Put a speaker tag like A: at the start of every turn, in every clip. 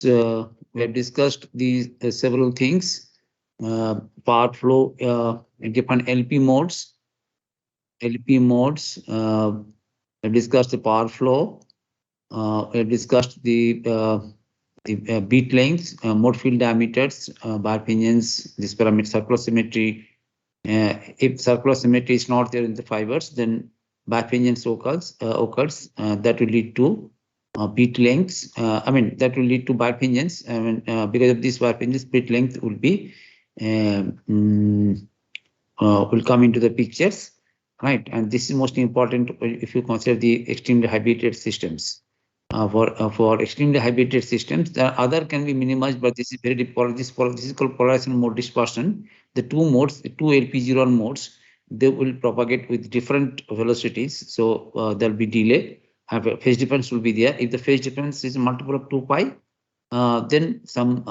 A: we have discussed these several things. Power flow, different LP modes. LP modes. We have discussed the power flow. We have discussed the beat lengths, mode field diameters, bar pinions, this parameter circular symmetry. If circular symmetry is not there in the fibers, then bar pinions occurs. That will lead to beat lengths. That will lead to bar pinions. Because of this bar pinions, beat length will be will come into the pictures, right? And this is most important if you consider the extremely high-bitrate systems. For extremely high-bitrate systems, the other can be minimized, but this is very important. This is called polarization mode dispersion. The two modes, the two LP01 modes, they will propagate with different velocities. So there'll be delay. Phase difference will be there. If the phase difference is a multiple of 2 pi, then some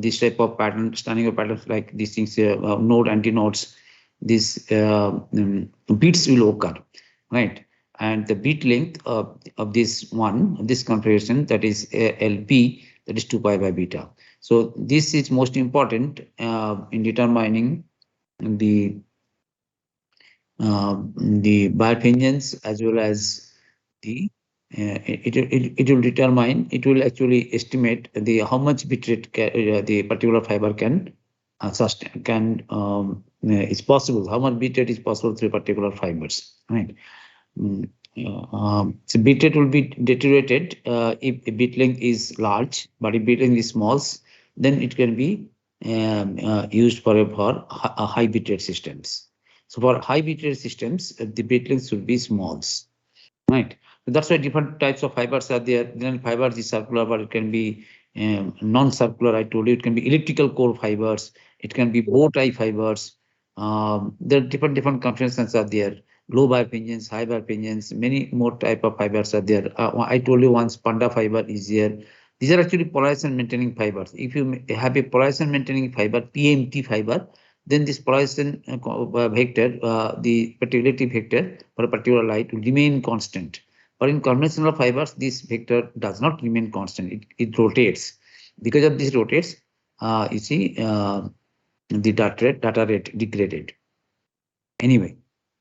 A: this type of pattern, standing of patterns like these things, node antinodes, these beats will occur, right? And the beat length of this configuration, that is LP, that is 2 pi by beta. So this is most important in determining the birefringence as well as the it will determine, it will actually estimate the how much bitrate the particular fiber can sustain, is possible, how much bitrate is possible through particular fibers, right? So bitrate will be deteriorated if a bit length is large, but if bit length is small, then it can be used for high bitrate systems. So for high bitrate systems, the bit length should be small, right? So that's why different types of fibers are there. Then fibers is circular, but it can be non-circular. I told you it can be elliptical core fibers. It can be bow tie fibers. There are different configurations are there. Low birefringence, high birefringence, many more type of fibers are there. I told you once panda fiber is here. These are actually polarization maintaining fibers. If you have a polarization maintaining fiber, PMT fiber, then this polarization vector, the particularity vector for a particular light will remain constant. But in conventional fibers, this vector does not remain constant. It rotates. Because of this rotates, you see the data rate degraded. Anyway,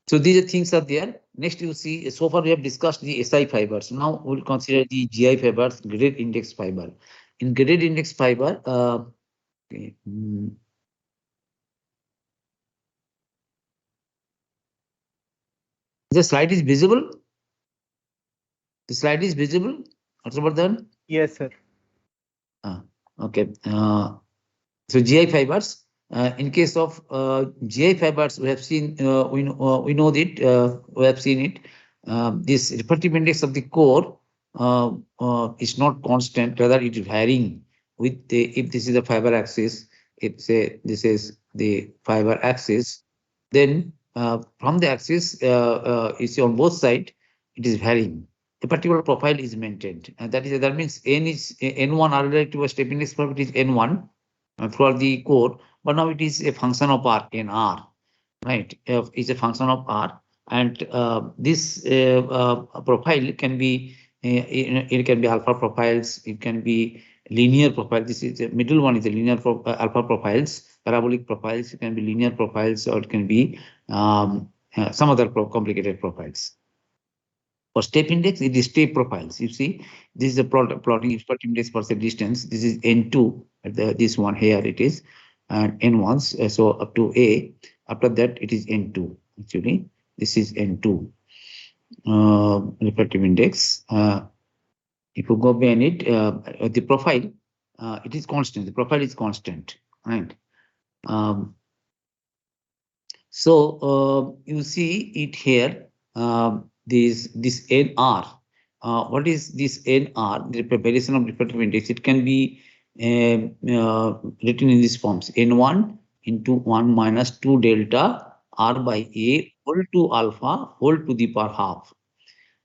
A: so these things are there. Next, you see, so far we have discussed the SI fibers. Now we'll consider the GI fibers, graded index fiber. In graded index fiber, okay, the slide is visible. The slide is visible. Harshvardhan?
B: Yes, sir.
A: Okay. So GI fibers. In case of GI fibers, we have seen, we know that we have seen it. This refractive index of the core is not constant, rather it is varying with the, if this is the fiber axis, if say this is the fiber axis, then from the axis, you see on both sides, it is varying. A particular profile is maintained, and that means n is n1 relative to a step index profile is n1 throughout the core, but now it is a function of r, nr, right? It's a function of r, and this profile can be it can be alpha profiles, it can be linear profile. This is the middle one is the linear alpha profiles, parabolic profiles. It can be linear profiles, or it can be some other complicated profiles. For step index, it is step profiles. You see, this is the plotting step index for the distance. This is n2 at this one here. It is and n1s. So up to a. After that, it is n2. Actually, this is n2 refractive index. If you go beyond it, the profile it is constant. The profile is constant, right? So you see it here. This NR. What is this NR? The preparation of refractive index. It can be written in these forms: N1 into 1 minus 2 delta R by A whole to alpha whole to the power half.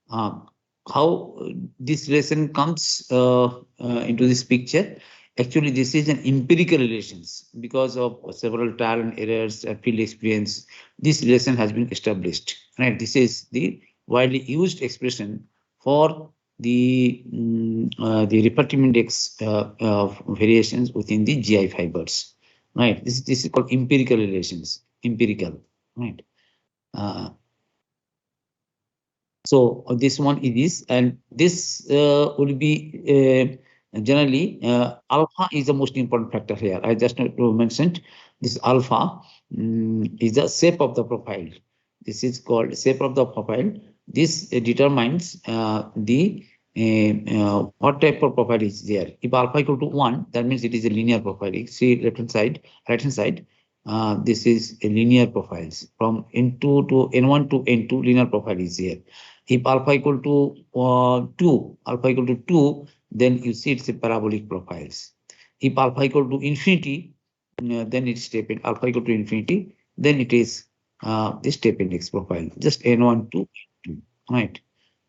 A: How this relation comes into this picture? Actually, this is an empirical relations because of several trial and errors and field experience. This relation has been established, right? This is the widely used expression for the refractive index of variations within the GI fibers, right? This is called empirical relations, empirical, right? So this one is this, and this will be generally alpha is the most important factor here. I just mentioned this alpha is the shape of the profile. This is called shape of the profile. This determines the what type of profile is there. If alpha equal to 1, that means it is a linear profile. See left hand side, right hand side. This is a linear profiles from N2 to N1 to N2 linear profile is here. If alpha equal to 2, then you see it's a parabolic profiles. If alpha equal to infinity, then it's step in alpha equal to infinity, then it is this step index profile, just N1 to N2, right?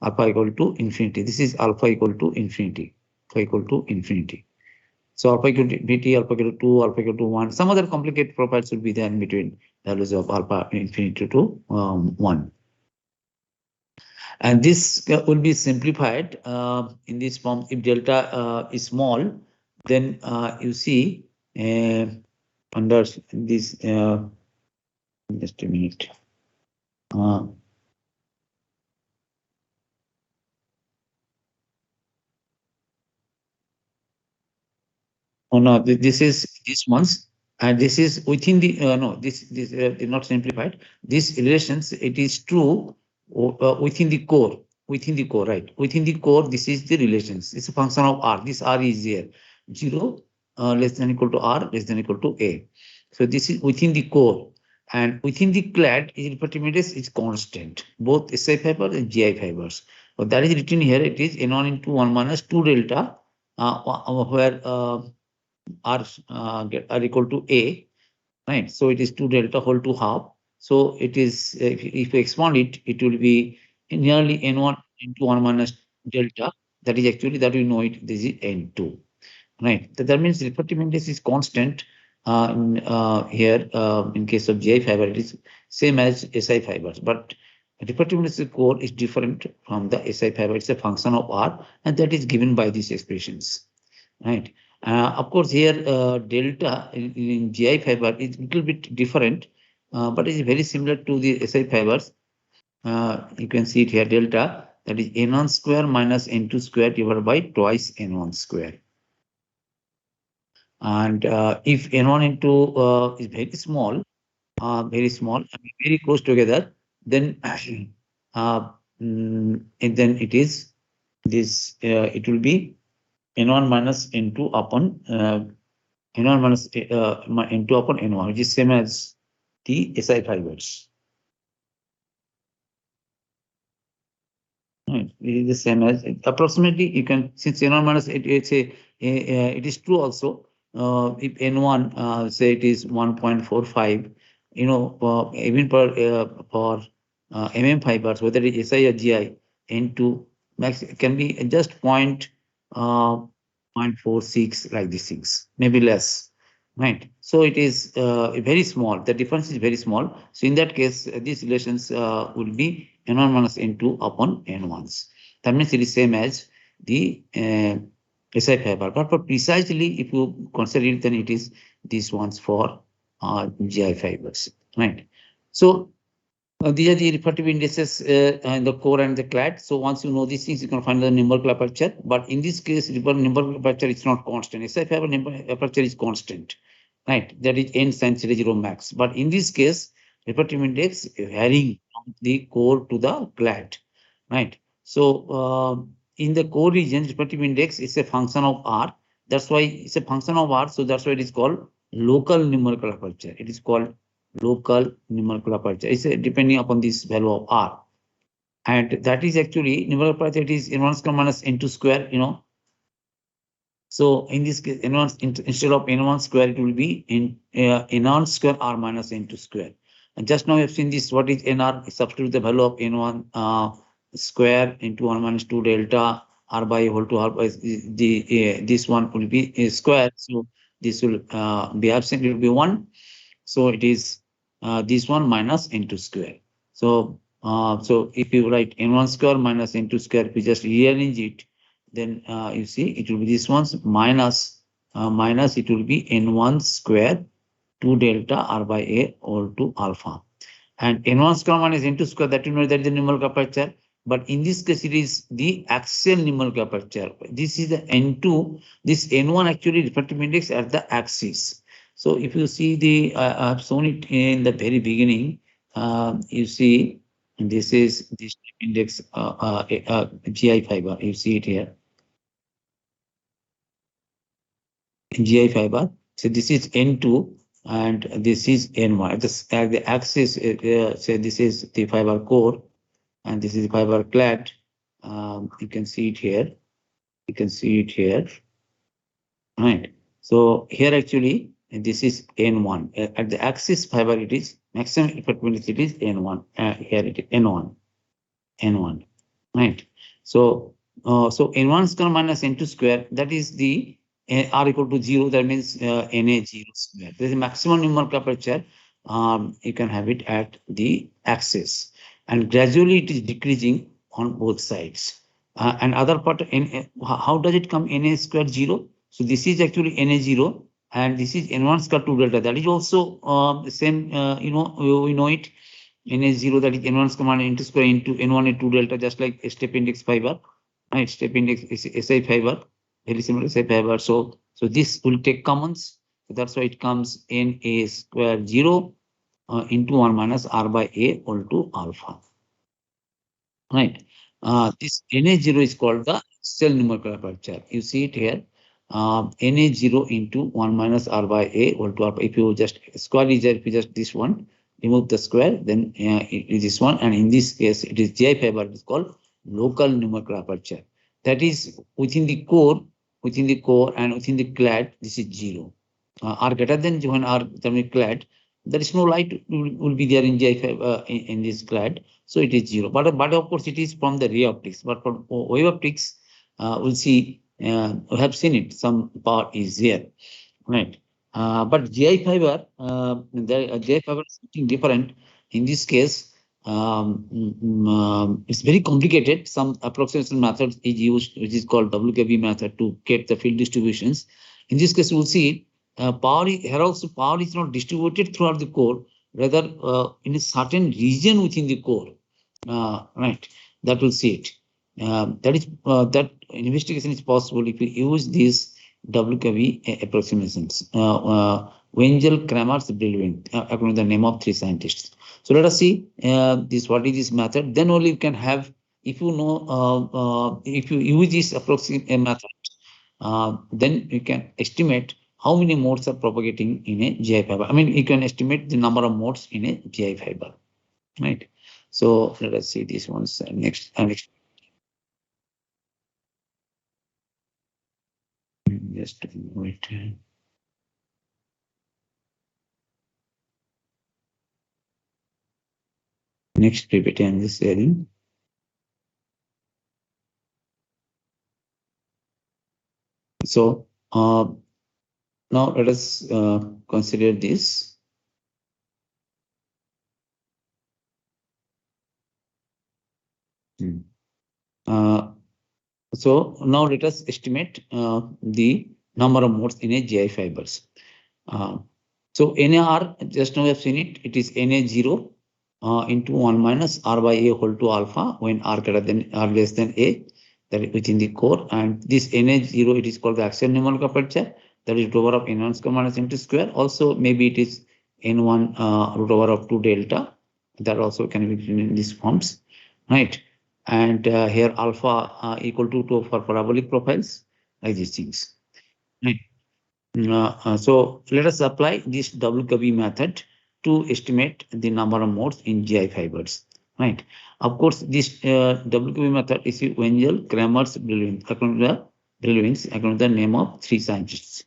A: Alpha equal to infinity. This is alpha equal to infinity, alpha equal to infinity. So alpha equal to infinity, alpha equal to 2, alpha equal to 1. Some other complicated profiles will be there in between values of alpha infinity to 1. And this will be simplified in this form. If delta is small, then you see under this, just a minute. Oh no, this is this ones, and this is within the no, this is not simplified. These relations, it is true within the core, right? Within the core, this is the relations. It's a function of R. This R is here, 0 less than equal to R less than equal to A. So this is within the core, and within the clad, refractive index is constant, both SI fibers and GI fibers. So that is written here. It is N1 into 1 minus 2 delta, where are equal to A, right? So it is 2 delta whole to half. So it is, if you expand it, it will be nearly N1 into 1 minus delta. That is actually that we know it, this is N2, right? That means refractive index is constant here in case of GI fiber. It is same as SI fibers, but refractive index core is different from the SI fiber. It's a function of R, and that is given by these expressions, right? Of course, here delta in GI fiber is a little bit different, but it's very similar to the SI fibers. You can see it here, delta, that is N1 square minus N2 square divided by twice N1 square. And if N1 N2 is very small, very close together, then and then it is this, it will be N1 minus N2 upon N1 minus N2 upon N1, which is same as the SI fibers. Right. It is the same as approximately. You can, since N1 minus it is true also. If N1 say it is 1.45, you know, even for fibers, whether it is SI or GI, N2 max can be just 0.46 like these things, maybe less, right? So it is very small. The difference is very small. So in that case, these relations will be N1 minus N2 upon N1s. That means it is same as the SI fiber. But for precisely, if you consider it, then it is these ones for GI fibers, right? So these are the refractive indices in the core and the clad. So once you know these things, you can find the numerical aperture. But in this case, numerical aperture is not constant. SI fiber aperture is constant, right? That is n sin theta 0 max. But in this case, refractive index varying from the core to the clad, right? So in the core region, refractive index is a function of R. That's why it's a function of R. So that's why it is called local numerical aperture. It is called local numerical aperture. It's depending upon this value of R. And that is actually numerical aperture, it is N1 square minus N2 square, you know. So in this case, instead of N1 square, it will be N1 square R minus N2 square. And just now we have seen this, what is NR? Substitute the value of N1 square into 1 minus 2 delta R by whole to R by this one will be square. So this will be absent, it will be 1. So it is this one minus N2 square. So So if you write n1 square minus n2 square, if you just rearrange it, then you see it will be this one's minus it will be n1 square 2 delta r by a all to alpha. And n1 square minus n2 square, that you know that is the numerical aperture. But in this case, it is the axial numerical aperture. This is the n2. This n1 actually refractive index at the axis. So if you see the, I have shown it in the very beginning. You see this is this index GI fiber. You see it here. GI fiber. So this is n2 and this is n1. At the axis, say this is the fiber core and this is fiber clad. You can see it here. You can see it here. Right. So here actually this is n1. At the axis fiber it is maximum effectiveness, it is n1. Here it is n1. N1. Right. So so n1 square minus n2 square, that is the r equal to 0, that means na 0 square. There is a maximum numerical aperture. You can have it at the axis, and gradually it is decreasing on both sides. And other part, how does it come na square 0? So this is actually na 0, and this is n1 square 2 delta. That is also the same. We know it. Na0, that is n1 square minus n2 square into n1 and 2 delta, just like a step index fiber. Right, step index is SI fiber, very similar SI fiber. So this will take commons. So that's why it comes Na square 0 into 1 minus r by a all to alpha. Right. This Na0 is called the cell numerical aperture. You see it here. Na0 into 1 minus r by a all to alpha. If you just square is there, if you just this one, remove the square, then it is this one. And in this case, it is GI fiber. It is called local numerical aperture. That is within the core and within the clad, this is 0. R greater than when R thermic clad, there is no light will be there in GI fiber in this clad. So it is 0. But of course, it is from the ray optics. But from wave optics, we'll see, we have seen it, some power is there. Right. But GI fiber, the GI fiber is something different. In this case, it's very complicated. Some approximation method is used, which is called WKB method, to get the field distributions. In this case, we'll see power is not distributed throughout the core, rather in a certain region within the core. Right. That will see it. That investigation is possible if you use these WKB approximations. Wengel, Kramers, Brillouin, according to the name of 3 scientists. So let us see this. What is this method? Then only you can have, if you know, if you use this approximate method, then you can estimate how many modes are propagating in a GI fiber. I mean, you can estimate the number of modes in a GI fiber, right? So let us see these ones next. Just wait. Next PPT I'm just sharing. So now let us consider this. So now let us estimate the number of modes in a GI fibers. So NAR, just now we have seen it, it is Na0 into 1 minus r by a whole to alpha when r greater than r less than a, that is within the core. And this Na0, it is called the axial numerical aperture, that is root over of n1 square minus n2 square. Also maybe it is n1 root over of 2 delta, that also can be written in these forms, right? And here alpha equal to 2 for parabolic profiles, like these things, right? So let us apply this WKB method to estimate the number of modes in GI fibers, right? Of course, this WKB method is Wengel, Kramers, Brillouin, according to the name of 3 scientists.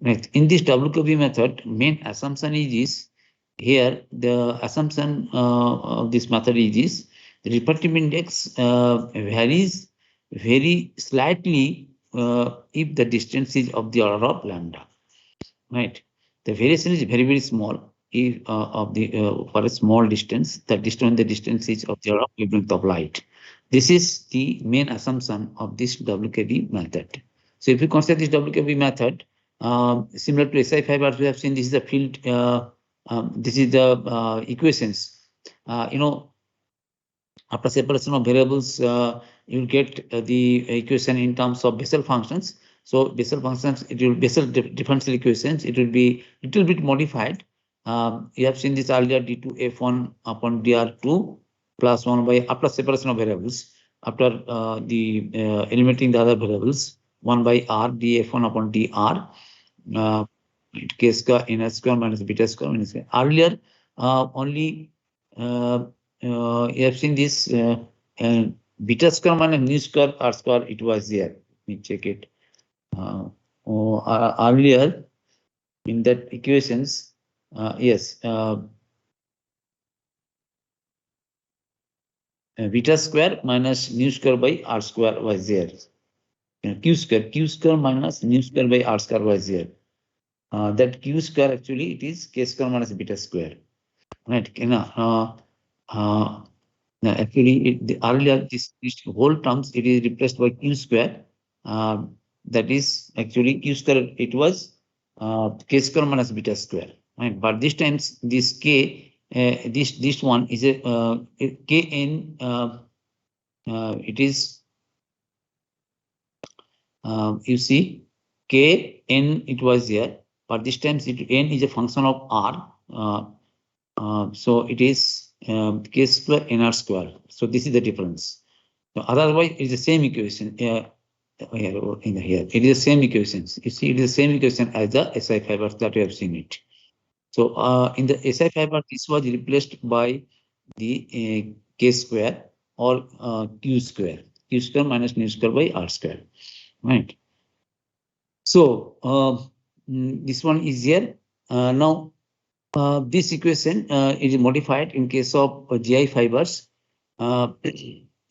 A: Right. In this WKB method, main assumption is this. Here, the assumption of this method is this: the refractive index varies very slightly if the distance is of the order of lambda. Right. The variation is very, very small. if of the for a small distance, the distance is of the wavelength of light. This is the main assumption of this WKB method. So if you consider this WKB method, similar to SI fibers, we have seen this is the field. This is the equations. After separation of variables, you get the equation in terms of Bessel functions. So Bessel functions, it will Bessel differential equations. It will be little bit modified. You have seen this earlier: d2f1 upon dr2 plus 1 by, after separation of variables, after eliminating the other variables, 1 by r df1 upon dr. K square n square minus beta square minus earlier only. You have seen this beta square minus nu square r square, it was there. Let me check it. Earlier in that equations, yes, beta square minus nu square by r square was there. Q square minus nu square by r square was there. That q square actually it is k square minus beta square, right? Actually, the earlier this whole terms, it is replaced by q square. That is actually q square. It was k square minus beta square, right? But this times this k, this one is a kn. It is you see kn. It was there, but this times n is a function of r. So it is k square nr square. So this is the difference. So otherwise, it's the same equation. Here, it is the same equations. You see, it is the same equation as the SI fibers that we have seen it. So in the SI fiber, this was replaced by the k square or q square minus nu square by r square, right? So this one is here. Now this equation is modified in case of GI fibers, where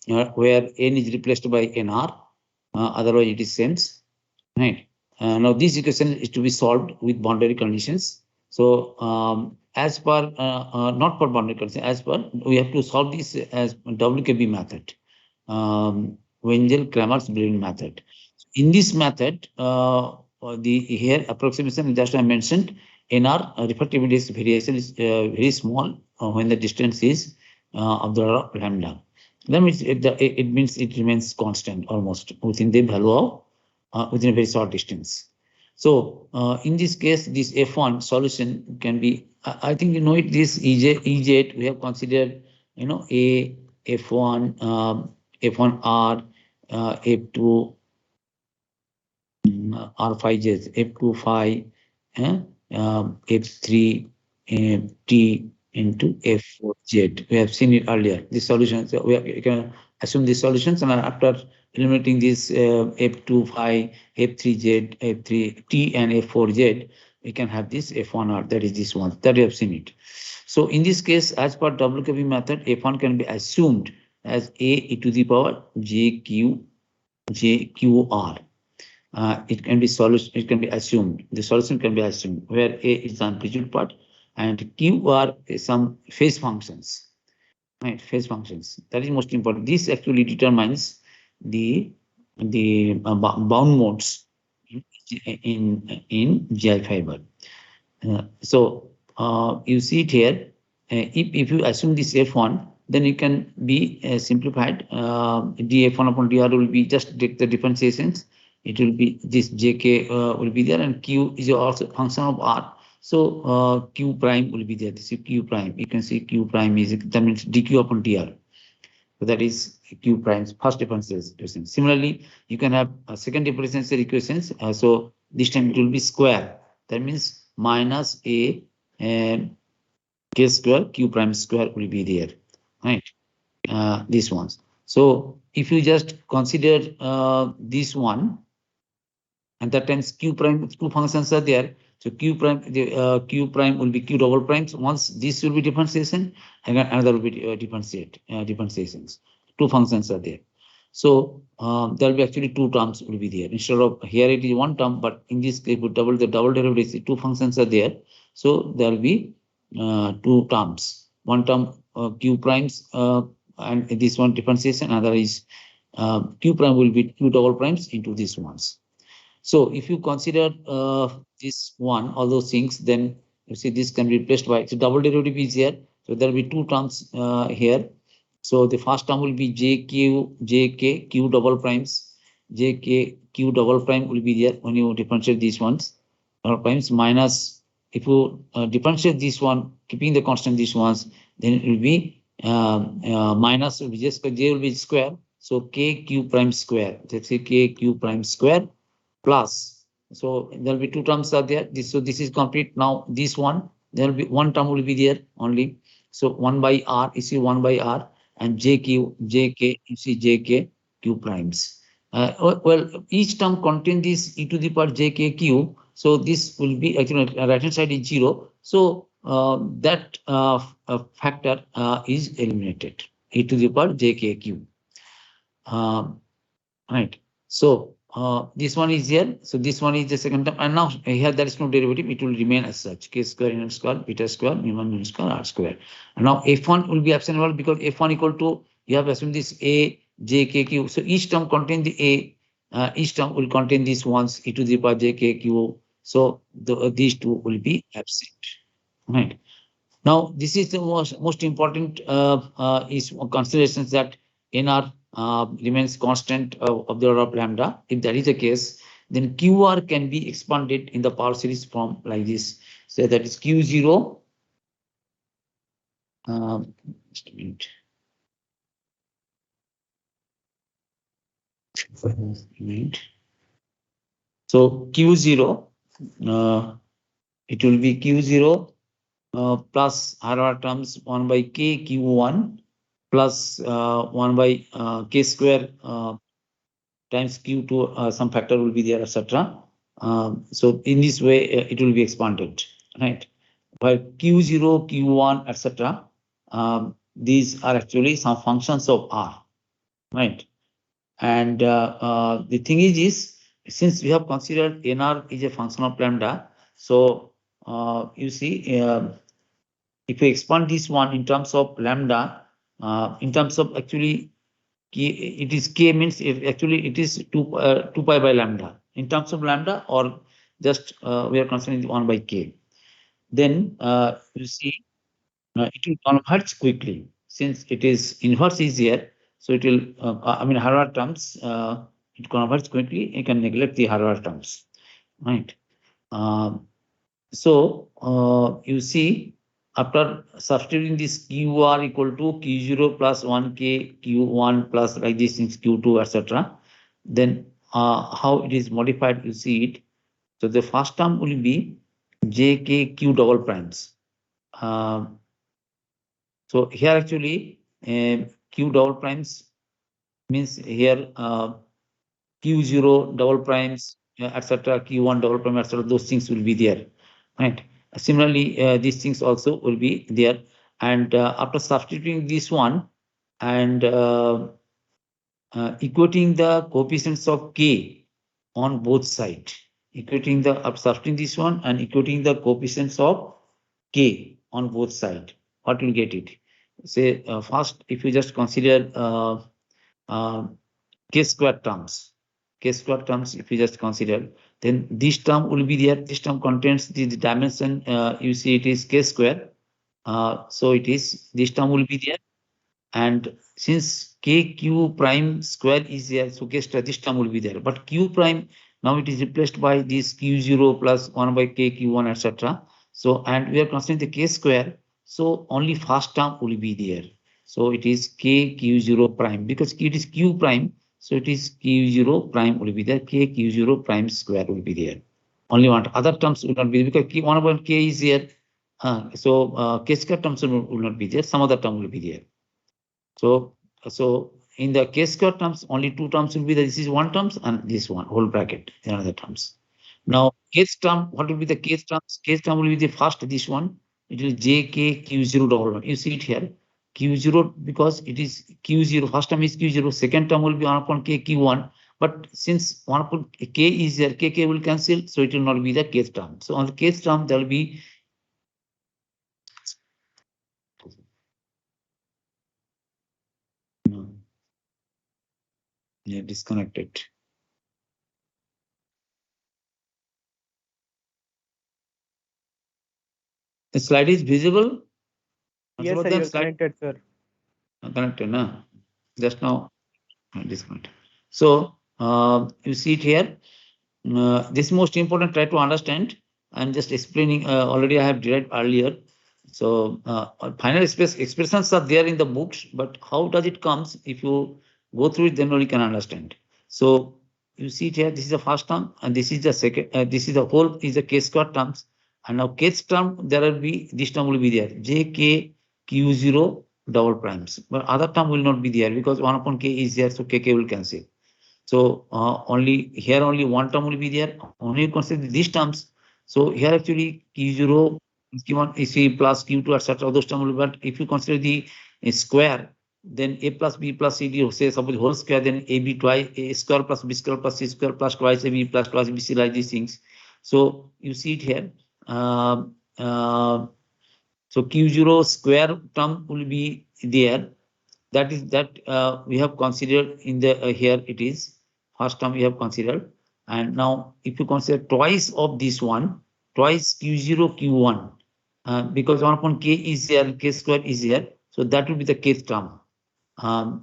A: n is replaced by nr. Otherwise, it is same, right? Now this equation is to be solved with boundary conditions. So as per not per boundary condition, as per we have to solve this as WKB method, Wenzel-Kramers Brillouin method. In this method, the here approximation just I mentioned, NR refractive index variation is very small when the distance is of the order of lambda. That means it means it remains constant almost within the value of within a very short distance. So in this case, this F1 solution can be, I think you know it, this EZ we have considered, A, F1, F1R, F2, R5Z, F2, 5, F3, T into F4Z. We have seen it earlier. The solutions, we can assume these solutions, and after eliminating this F2, 5, F3Z, F3, T, and F4Z, we can have this F1R, that is this one, that we have seen it. So in this case, as per WKB method, F1 can be assumed as A to the power JQR. It can be solution. It can be assumed. The solution can be assumed where A is the amplitude part and Q are some phase functions, right? Phase functions. That is most important. This actually determines the bound modes in GI fiber. So you see it here. If you assume this F1, then it can be simplified. dF1 upon dr will be just take the differentiations. It will be this jk will be there, and q is also function of r. So q prime will be there. This is q prime. You can see q prime is, that means dq upon dr. So that is q prime's first differentiation. Similarly, you can have second differential equations. So this time it will be square. That means minus a and k square q prime square will be there, right? These ones. So if you just consider this one, and that times q prime, two functions are there. So q prime, the q prime will be q double primes. Once this will be differentiation, and another will be differentiations. Two functions are there. So there will be actually two terms will be there. Instead of here it is one term, but in this case, the double derivatives, two functions are there. So there will be two terms. One term q primes and this one differentiation, another is q prime will be q double primes into these ones. So if you consider this one, all those things, then you see this can be replaced by, so double derivative is here. So there will be two terms here. So the first term will be jk q double primes, jk q double prime will be there when you differentiate these ones, double primes, minus, if you differentiate this one, keeping the constant these ones, then it will be minus, will be just j will be square. So k q prime square, let's say k q prime square plus, so there will be two terms are there. So this is complete. Now this one, there will be one term will be there only. So 1 by r, you see 1 by r, and jk, you see jk q primes. Well, each term contain this e to the power jk q. So this will be actually right hand side is 0. So that factor is eliminated, e to the power jk q. Right. So this one is here. So this one is the second term, and now here there is no derivative. It will remain as such: k square n square beta square mu1 mu square r square. And now f1 will be absent because f1 equal to, you have assumed this a j k q. So each term contain the a. Each term will contain these ones e to the power j k q. So these two will be absent. Right. Now this is the most important is considerations that nr remains constant of the order of lambda. If that is the case, then qr can be expanded in the power series form like this. So that is q0. Just a minute. So q0, it will be q0 plus higher terms 1 by k q1 plus 1 by k square times q2, some factor will be there, etc. So in this way, it will be expanded, right? While q0, q1, etc. These are actually some functions of r, right? And the thing is since we have considered nr is a function of lambda, so you see, if we expand this one in terms of lambda, in terms of actually k, it is k means if actually it is 2 pi by lambda in terms of lambda, or just we are considering 1 by k. Then you see it will converge quickly since it is inverse is here. So it will, I mean higher terms, it converges quickly. You can neglect the higher terms, right? So you see, after substituting this qr equal to q0 plus 1k q1 plus like this things q2, etc., then how it is modified, you see it. So the first term will be jk q double primes. So here actually q double primes means here q0 double primes, etc., q1 double prime, etc., those things will be there, right? Similarly, these things also will be there. And after substituting this one and equating the coefficients of k on both sides, equating the, substituting this one and equating the coefficients of k on both sides, what will get it? Say first, if you just consider k square terms, if you just consider, then this term will be there. This term contains the dimension, you see it is k square. So it is, this term will be there. And since k q prime square is there, so k square, this term will be there. But q prime, now it is replaced by this q0 plus 1 by k q1, etc. So, and we are considering the k square. So only first term will be there. So it is k q0 prime, because it is q prime. So it is q0 prime will be there. K q0 prime square will be there. Only one. Other terms will not be there because 1 over k is here. So k square terms will not be there. Some other term will be there. So in the k square terms, only two terms will be there. This is one terms and this one whole bracket, the other terms. Now kth term, what will be the kth terms? Kth term will be the first, this one. It is jk q0 double one. You see it here, q0, because it is q0. First term is q0. Second term will be 1 upon k q1. But since 1 upon k is there, k will cancel, so it will not be the kth term. So on the kth term, there will be disconnected. The slide is visible.
B: Yes, sir, you're connected, sir.
A: Connected, na? Just now disconnected. So you see it here. This is most important. Try to understand. I'm just explaining. Already I have derived earlier. So final expressions are there in the books, but how does it comes? If you go through it, then only can understand. So you see it here. This is the first term, and this is the second. This is the whole is the k square terms. And now kth term there will be this term will be there. J k q0 double primes, but other term will not be there because 1 upon k is there, so k will cancel. So only here only one term will be there. Only consider these terms. So here actually q0, q1 is c plus q2, etc. Those terms will be. But if you consider the square, then a plus b plus cd, say suppose whole square, then ab twice a square plus b square plus c square plus twice ab plus twice bc, like these things. So you see it here. So q0 square term will be there. That is that we have considered in the here it is first term we have considered. And now if you consider twice of this one, twice q0 q1, because 1 upon k is there, k square is there, so that will be the kth term.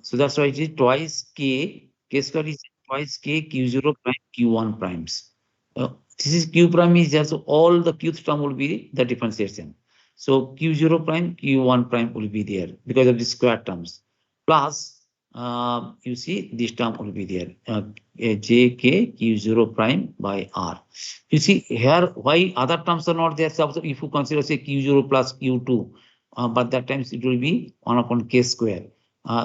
A: So that's why it is twice k square is twice k q0 prime q1 primes. This is q prime is there, so all the qth term will be the differentiation. So q0 prime q1 prime will be there because of the square terms. Plus you see this term will be there, jk q0 prime by r. You see here why other terms are not there. So if you consider say q0 plus q2, but that times it will be 1 upon k square.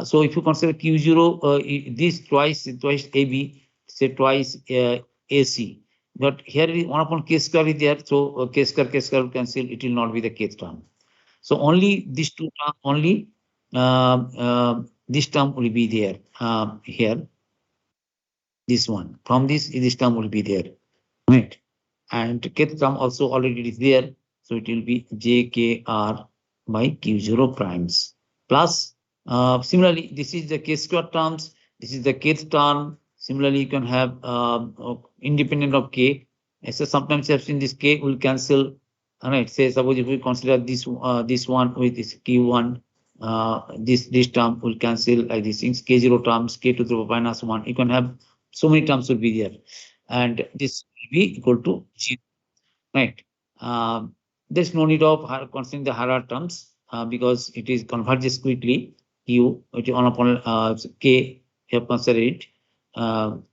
A: So if you consider q0, this twice ab, say twice ac, but here is 1 upon k square is there, so k square will cancel, it will not be the kth term. So only these two terms, only this term will be there here. This one from this term will be there, right? And kth term also already is there, so it will be jkr by q0 primes. Plus similarly, this is the k square terms, this is the kth term. Similarly, you can have independent of k. So sometimes you have seen this k will cancel. All right, say suppose if we consider this one with this q1, this term will cancel like these things, k0 terms, k to the power minus 1. You can have so many terms will be there, and this will be equal to 0, right? There's no need of considering the higher terms because it is converges quickly. Q, which is 1 upon k, you have considered it. And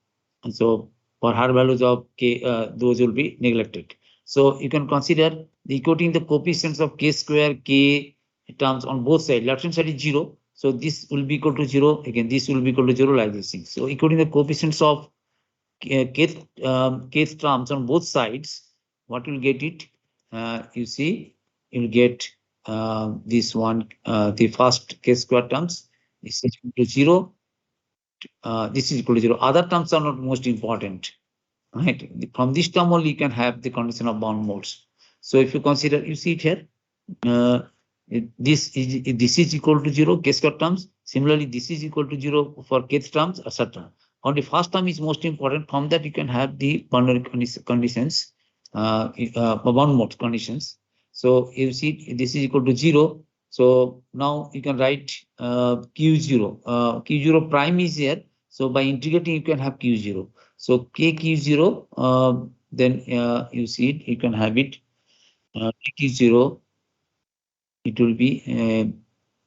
A: so for higher values of k, those will be neglected. So you can consider the equating the coefficients of k square, k terms on both sides. Left hand side is 0. So this will be equal to 0. Again, this will be equal to 0, like this thing. So equating the coefficients of kth terms on both sides, what will get it? You see, you'll get this one, the first k square terms. This is equal to 0. This is equal to 0. Other terms are not most important, right? From this term only you can have the condition of bound modes. So if you consider, you see it here, this is equal to 0 k square terms. Similarly, this is equal to 0 for kth terms, etc. Only first term is most important. From that you can have the boundary conditions, bound modes conditions. So you see this is equal to 0. So now you can write q0. Q0 prime is here. So by integrating you can have q0. So k q0, then you see it, you can have it q0. It will be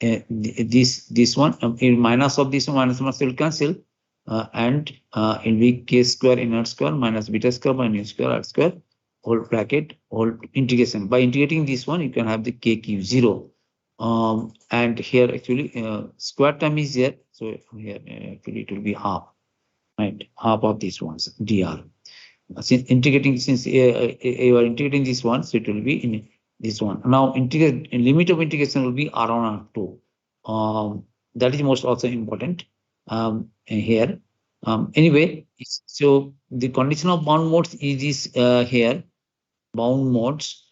A: this one, minus of this one, minus will cancel, and it will be k square in r square minus beta square by nu square r square, whole bracket, whole integration. By integrating this one, you can have the kq0. And here actually square term is here, so here actually it will be half, right? Half of these ones, dr. Since integrating, since you are integrating this one, so it will be in this one. Now integrate, limit of integration will be r1 r2. That is most also important here. Anyway, so the condition of bound modes is this here. Bound modes.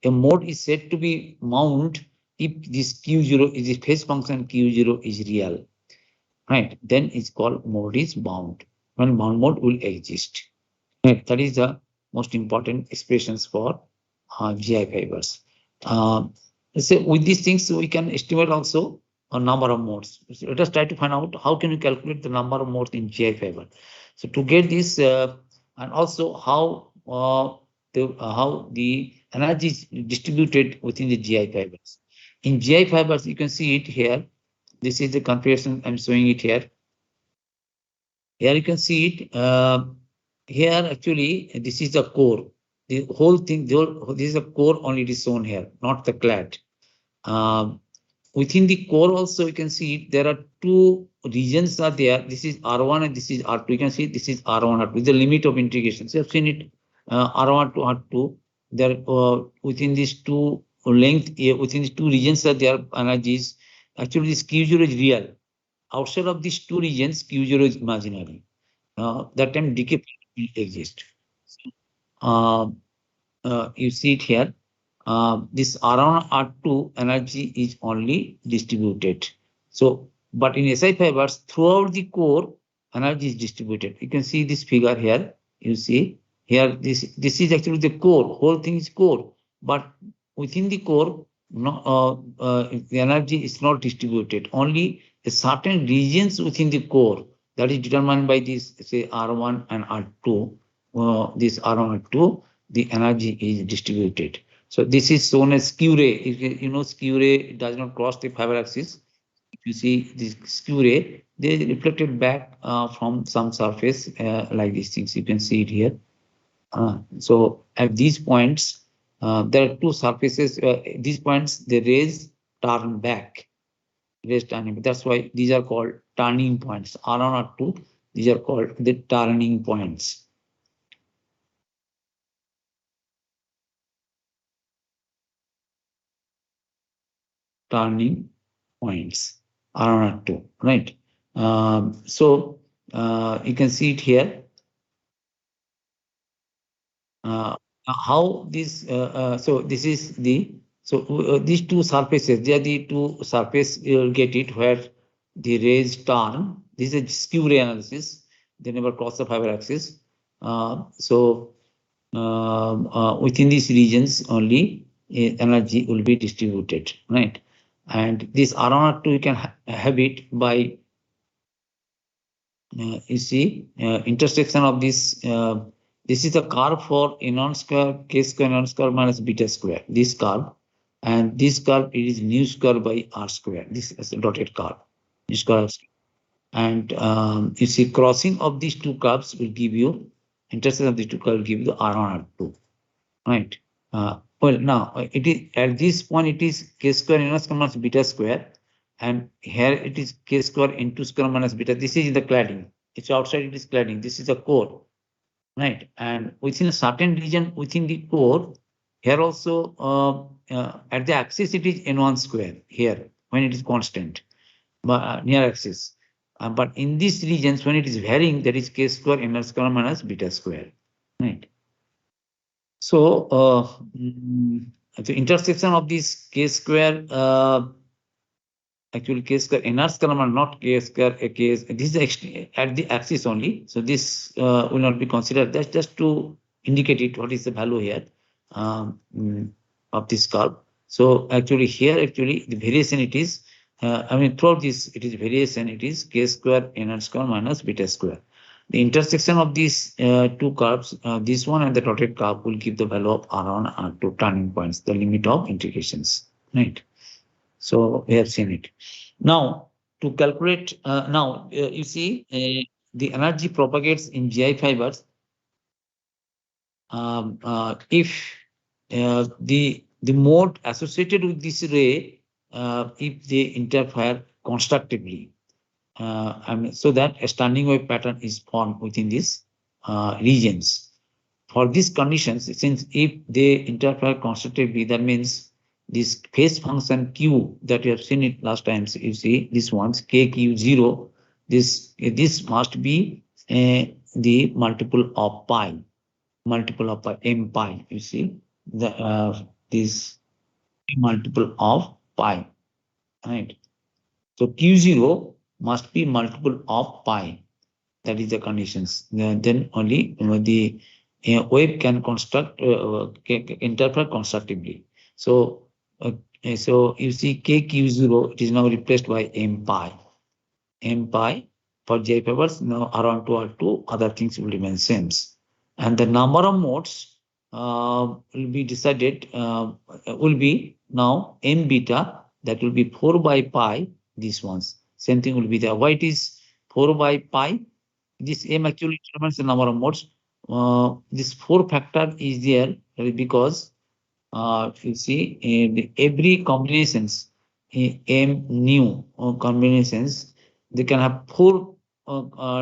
A: A mode is said to be bound if this q0 is the phase function, q0 is real. right? Then it's called mode is bound. When bound mode will exist. Right? That is the most important expressions for GI fibers. So with these things, we can estimate also a number of modes. So let us try to find out how can we calculate the number of modes in GI fiber. So to get this, and also how the energy is distributed within the GI fibers. In GI fibers, you can see it here. This is the configuration. I'm showing it here. Here you can see it. Here actually, this is the core. The whole thing, this is a core only it is shown here, not the clad. Within the core also you can see there are two regions are there. This is R1 and this is R2. You can see this is R1, R2 with the limit of integration. So you have seen it, R1 to R2. There within these two length, within these two regions are there energies. Actually, this Q0 is real. Outside of these two regions, Q0 is imaginary. That time decay will exist. Uh, you see it here. This around R2 energy is only distributed. So, but in SI fibers, throughout the core, energy is distributed. You can see this figure here. You see here, this is actually the core. Whole thing is core, but within the core, no, the energy is not distributed. Only a certain regions within the core that is determined by this, say R1 and R2. This R1 R2, the energy is distributed. So this is shown as skew ray. If you know skew ray does not cross the fiber axis. If you see this skew ray, they reflected back from some surface like these things. You can see it here. So at these points, there are two surfaces. These points, the rays turn back. Rays turning. That's why these are called turning points. R1 R2. These are called the turning points. Turning points R1 R2, right? So you can see it here. How this? So this is the these two surfaces. They are the two surface. You'll get it where the rays turn. This is a skew ray analysis. They never cross the fiber axis. Within these regions only energy will be distributed, right? And this R1 R2 you can have it by you see intersection of this. This is the curve for n1 square k square n1 square minus beta square. This curve, and this curve it is nu square by r square. This is a dotted curve, nu square. And you see crossing of these two curves will give you intersection of these two curves will give you the R1 R2, right? Well, now it is at this point it is k square n1 square minus beta square, and here it is k square n2 square minus beta. This is the cladding. It's outside. It is cladding. This is the core, right? And within a certain region within the core, here also at the axis it is n1 square here when it is constant, but near axis. But in these regions when it is varying, that is k square n square minus beta square, right? So the intersection of this k square, actually k square nr square minus not k square k. This is at the axis only. So this will not be considered. That's just to indicate it what is the value here of this curve. So actually here actually the variation it is. I mean throughout this it is variation. It is k square nr square minus beta square. The intersection of these two curves, this one and the dotted curve, will give the value of R1 R2 turning points, the limit of integrations, right? So we have seen it. Now to calculate, you see the energy propagates in GI fibers. If the mode associated with this ray, if they interfere constructively. So that a standing wave pattern is formed within these regions. For these conditions, since if they interfere constructively, that means this phase function Q that you have seen it last time. So you see this one's KQ0. This must be the multiple of pi, m pi. You see the this multiple of pi, right? So Q0 must be multiple of pi. That is the conditions. Then only the wave can construct, interpret constructively. So, so you see KQ0, it is now replaced by M pi. M pi for J fibers, now around 2 or 2, other things will remain same. And the number of modes will be decided, will be now M beta, that will be 4 by pi, these ones. Same thing will be there. Why it is 4 by pi? This M actually determines the number of modes. This 4 factor is there because if you see every combinations, M new combinations, they can have 4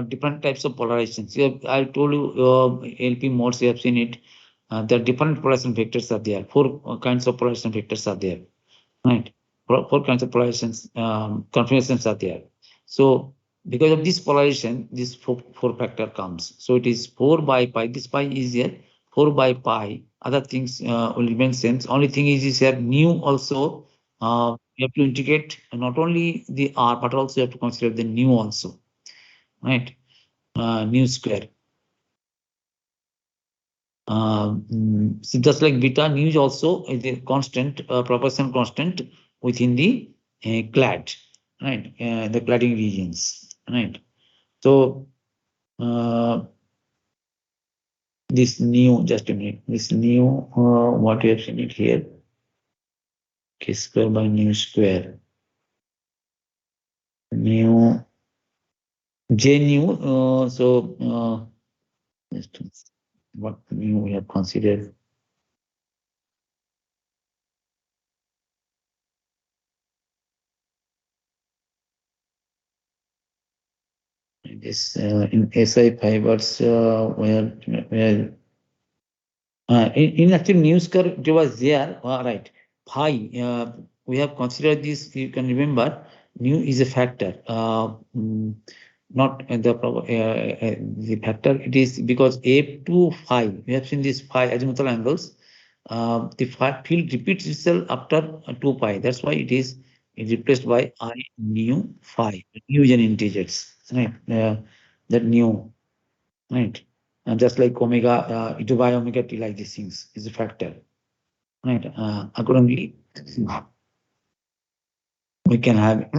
A: different types of polarizations. I told you LP modes, you have seen it. There are different polarization vectors are there. 4 kinds of polarization vectors are there, right? 4 kinds of polarizations, configurations are there. So because of this polarization, this 4 factor comes. So it is 4 by pi. This pi is here. 4 by pi. Other things will remain same. Only thing is here nu also. You have to integrate not only the r, but also you have to consider the nu also, right? Nu square. So just like beta, nu is also is a constant, proportion constant within the clad, right? The cladding regions, right? So this new, just a minute, this new, what we have seen it here, k square by nu square, new j new. So what new we have considered. This in SI fibers, where in actual news curve it was there, right? Pi, we have considered this. You can remember, nu is a factor, not the factor. It is because a to phi. We have seen this phi azimuthal angles. The field repeats itself after 2 pi. That's why it is replaced by I nu phi. Nu is an integers, right? That nu, right? And just like omega, e to by omega t, like these things is a factor, right? Accordingly, we can have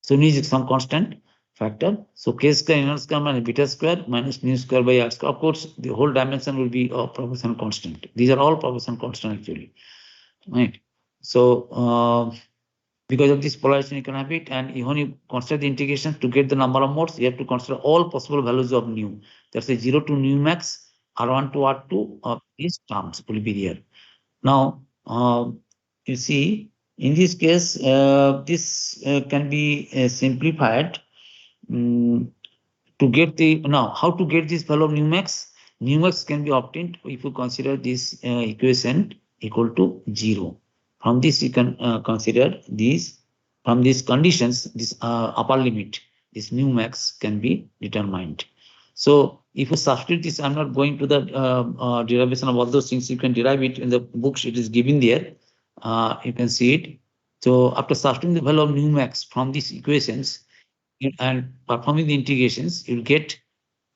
A: so nu is some constant factor. So k square inner square minus beta square minus nu square by r square. Of course, the whole dimension will be of proportional constant. These are all proportional constant actually, right? So because of this polarization, you can have it, and when you consider the integrations to get the number of modes, you have to consider all possible values of nu. That's a 0 to nu max, R1 to R2 of these terms will be there. Now, you see, in this case, this can be simplified to get the, now how to get this value of nu max. Nu max can be obtained if you consider this equation equal to 0. From this, you can consider these, from these conditions, this upper limit, this nu max can be determined. So if you substitute this, I'm not going to the derivation of all those things. You can derive it in the books. It is given there. You can see it. So after substituting the value of nu max from these equations and performing the integrations, you'll get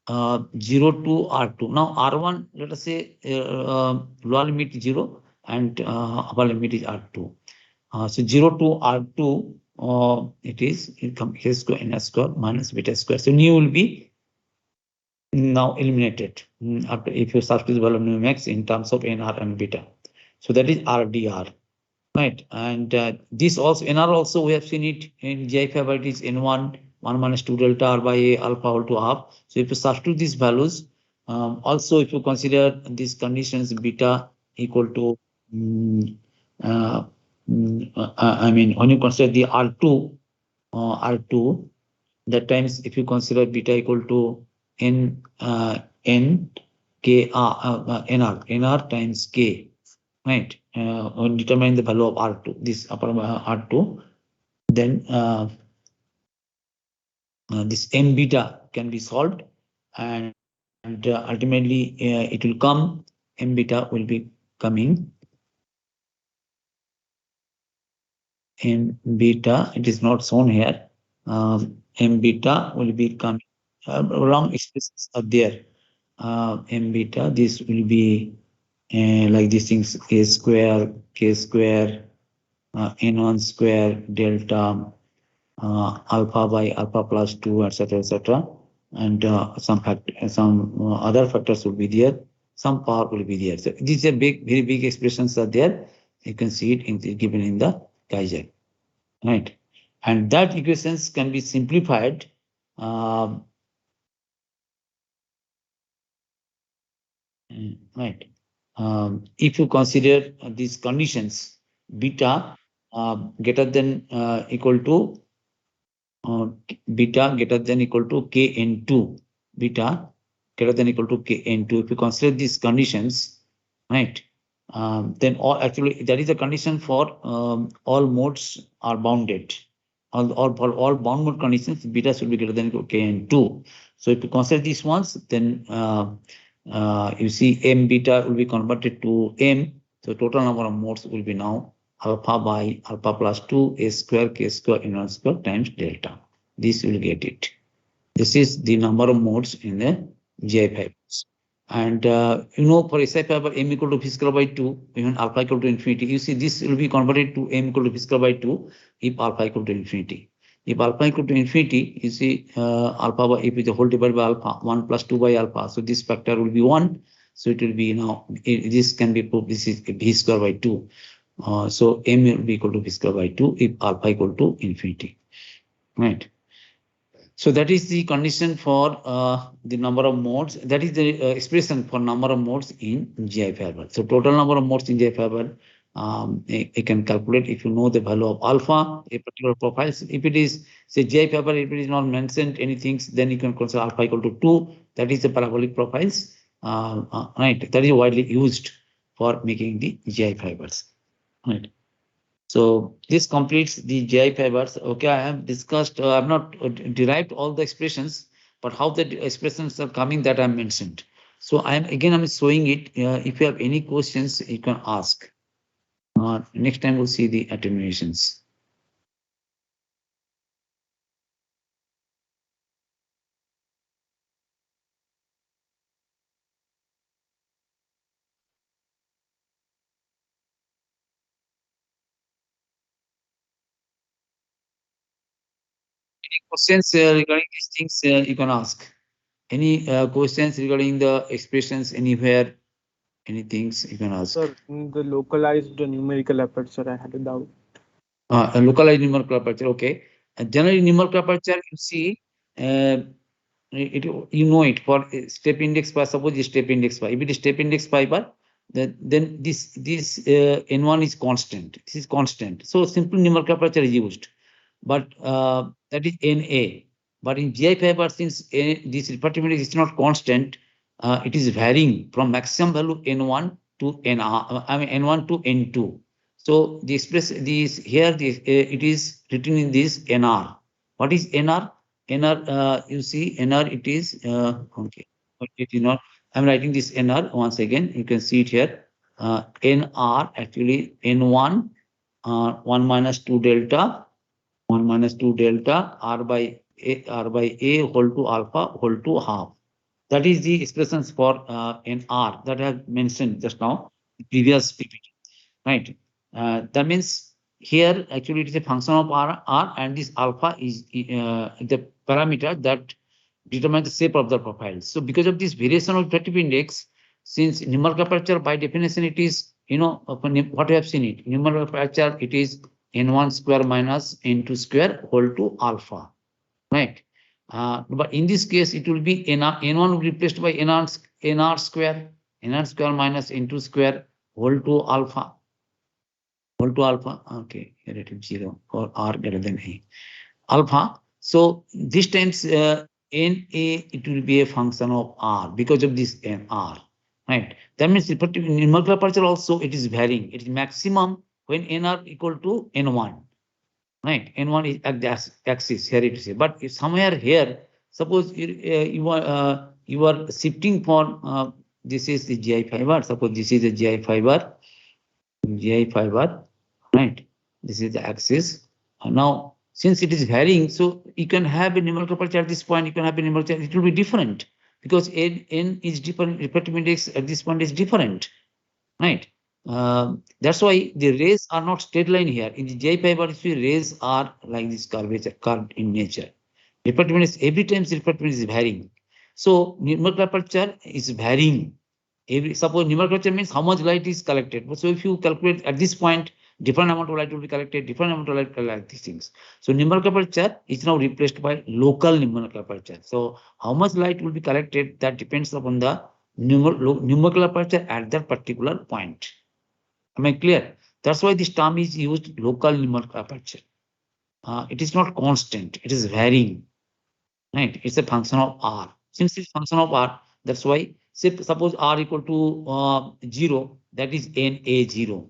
A: 0 to R2. Now R1, let us say lower limit is 0 and upper limit is R2. So 0 to R2, it comes k square n square minus beta square. So nu will be now eliminated after if you substitute the value of nu max in terms of nr and beta. So that is RDR, right? And this also nr also we have seen it in GI fiber, it is n1 1 minus 2 delta r by a alpha whole to half. So if you substitute these values, also if you consider these conditions beta equal to I mean when you consider the R2 that times if you consider beta equal to n nr times k, right? When determining the value of R2, this upper R2, then this m beta can be solved, and ultimately it will come, m beta will be coming, m beta, it is not shown here. M beta will be coming, wrong expressions are there. M beta, this will be like these things, A square, K square, N1 square, delta, alpha by alpha plus 2, etc. And some other factors will be there. Some power will be there. So these are very big expressions are there. You can see it given in the Kaiser, right? And that equations can be simplified. Right. If you consider these conditions, beta greater than equal to beta greater than equal to kn2, beta greater than equal to kn2. If you consider these conditions, right, then actually that is a condition for all modes are bounded. For all bound mode conditions, beta should be greater than equal to kn2. So if you consider these ones, then you see m beta will be converted to m. So total number of modes will be now alpha by alpha plus 2 a square k square n1 square times delta. This will get it. This is the number of modes in the GI fibers. And for SI fiber, m equal to v square by 2, even alpha equal to infinity. You see, this will be converted to m equal to v square by 2 if alpha equal to infinity. If alpha equal to infinity, you see alpha by if is the whole divided by alpha, 1 plus 2 by alpha. So this factor will be 1. So it will be this can be proved, this is v square by 2. So m will be equal to v square by 2 if alpha equal to infinity. Right. So that is the condition for the number of modes. That is the expression for number of modes in GI fiber. So total number of modes in GI fiber, you can calculate if you know the value of alpha, a particular profile. If it is, say, GI fiber, if it is not mentioned anything, then you can consider alpha equal to 2. That is the parabolic profiles, right? That is widely used for making the GI fibers, right? So this completes the GI fibers. Okay, I have discussed, I have not derived all the expressions, but how the expressions are coming that I mentioned. So I'm showing it. If you have any questions, you can ask. Next time we'll see the attenuations. Any questions regarding these things, you can ask. Any questions regarding the expressions anywhere? Any things you can ask.
B: Sir, in the localized numerical aperture, I had a doubt.
A: A localized numerical aperture, okay. Generally, numerical aperture, you see, you know it for step index pi. Suppose is step index pi. If it is step index pi bar, then this n1 is constant. This is constant. So simple numerical aperture is used, but that is na. But in GI fiber, since this refractive index is not constant, it is varying from maximum value n1 to nr. I mean n1 to n2. So the express this here it is written in this nr. What is nr? NR, you see NR, it is okay. It is not. I'm writing this NR once again. You can see it here. NR actually N1 1 minus 2 delta 1 minus 2 delta R by A whole to alpha whole to half. That is the expressions for NR that I have mentioned just now, previous PPT, right? That means here actually it is a function of R and this alpha is the parameter that determines the shape of the profile. So because of this variation of refractive index, since numerical aperture by definition it is, what we have seen it, numerical aperture it is n1 square minus n2 square whole to alpha, right? But in this case it will be n1 will be replaced by nr square minus n2 square whole to alpha. Okay, here it is 0 for r greater than a alpha. So this times na it will be a function of r because of this nr, right? That means in numerical aperture also it is varying. It is maximum when nr equal to n1, right? N1 is at the axis here it is. But if somewhere here, suppose you are shifting for this is the GI fiber. Suppose this is the GI fiber, right? This is the axis. Now since it is varying, so you can have a numerical aperture at this point, you can have a numerical aperture, it will be different because n is different, refractive index at this point is different, right? That's why the rays are not straight line here. In the GI fiber, rays are like this curvature, curved in nature. Refractive index, every time the refractive index is varying. So numerical aperture is varying. Suppose numerical aperture means how much light is collected. So if you calculate at this point, different amount of light will be collected, different amount of light like these things. So numerical aperture is now replaced by local numerical aperture. So how much light will be collected, that depends upon the numerical aperture at that particular point. Am I clear? That's why this term is used, local numerical aperture. It is not constant, it is varying, right? It's a function of R. Since it's function of R, that's why, say, suppose R equal to 0, that is NA0,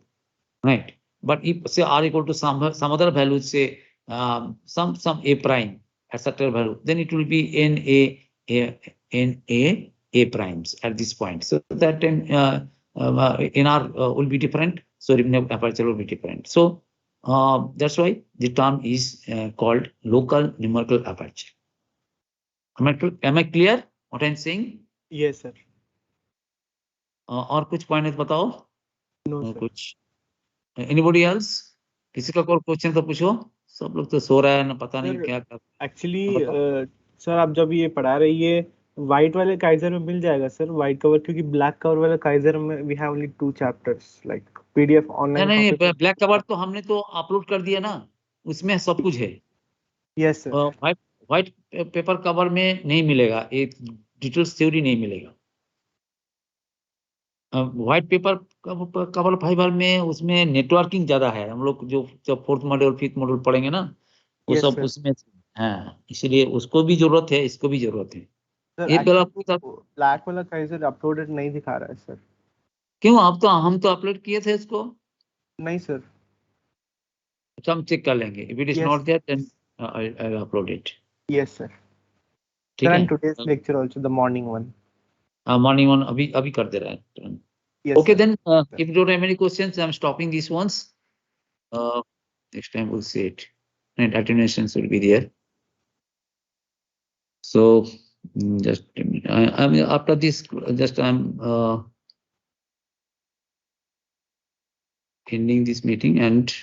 A: right? But if say R equal to some other value, say some A prime at certain value, then it will be NA primes at this point. So that time NR will be different, so aperture will be different. So that's why the term is called local numerical aperture. Am I clear what I'm saying?
B: Yes, sir.
A: और कुछ point बताओ?
B: No, sir.
A: कुछ anybody else? किसी का कोई question तो पूछो, सब लोग तो सो रहा है ना, पता नहीं क्या कर।
B: एक्चुअली सर आप जब ये पढ़ा रही है व्हाइट वाले काइजर में मिल जाएगा सर व्हाइट कवर, क्योंकि ब्लैक कवर वाले काइजर में we have only 2 chapters like PDF online.
A: नहीं, ब्लैक कवर तो हमने तो अपलोड कर दिया ना, उसमें सब कुछ है।
B: Yes sir.
A: White paper cover में नहीं मिलेगा, एक डिटेल्स थ्योरी नहीं मिलेगा। व्हाइट पेपर कवर फाइबर में उसमें नेटवर्किंग ज्यादा है। हम लोग जो जब 4th मॉड्यूल 5th मॉड्यूल पढ़ेंगे ना, वो
B: Yes,
A: सब
B: sir.
A: उसमें, हाँ, इसलिए उसको भी जरूरत है, इसको भी जरूरत है।
B: सर
A: ये पहला
B: ब्लैक वाला काइजर अपलोडेड नहीं दिखा रहा है सर।
A: क्यों? हम तो अपलोड किए थे इसको।
B: नहीं सर।
A: अच्छा, हम चेक कर लेंगे। If it is not there then I will upload it.
B: Yes sir.
A: ठीक है।
B: Today's lecture also the morning one.
A: Morning one अभी कर दे रहा है।
B: Yes,
A: Okay,
B: sir.
A: then if you don't have any questions, I'm stopping these ones. Next time we'll see it, and attenuations will be there. So just a minute. I mean, after this, just I'm ending this meeting, and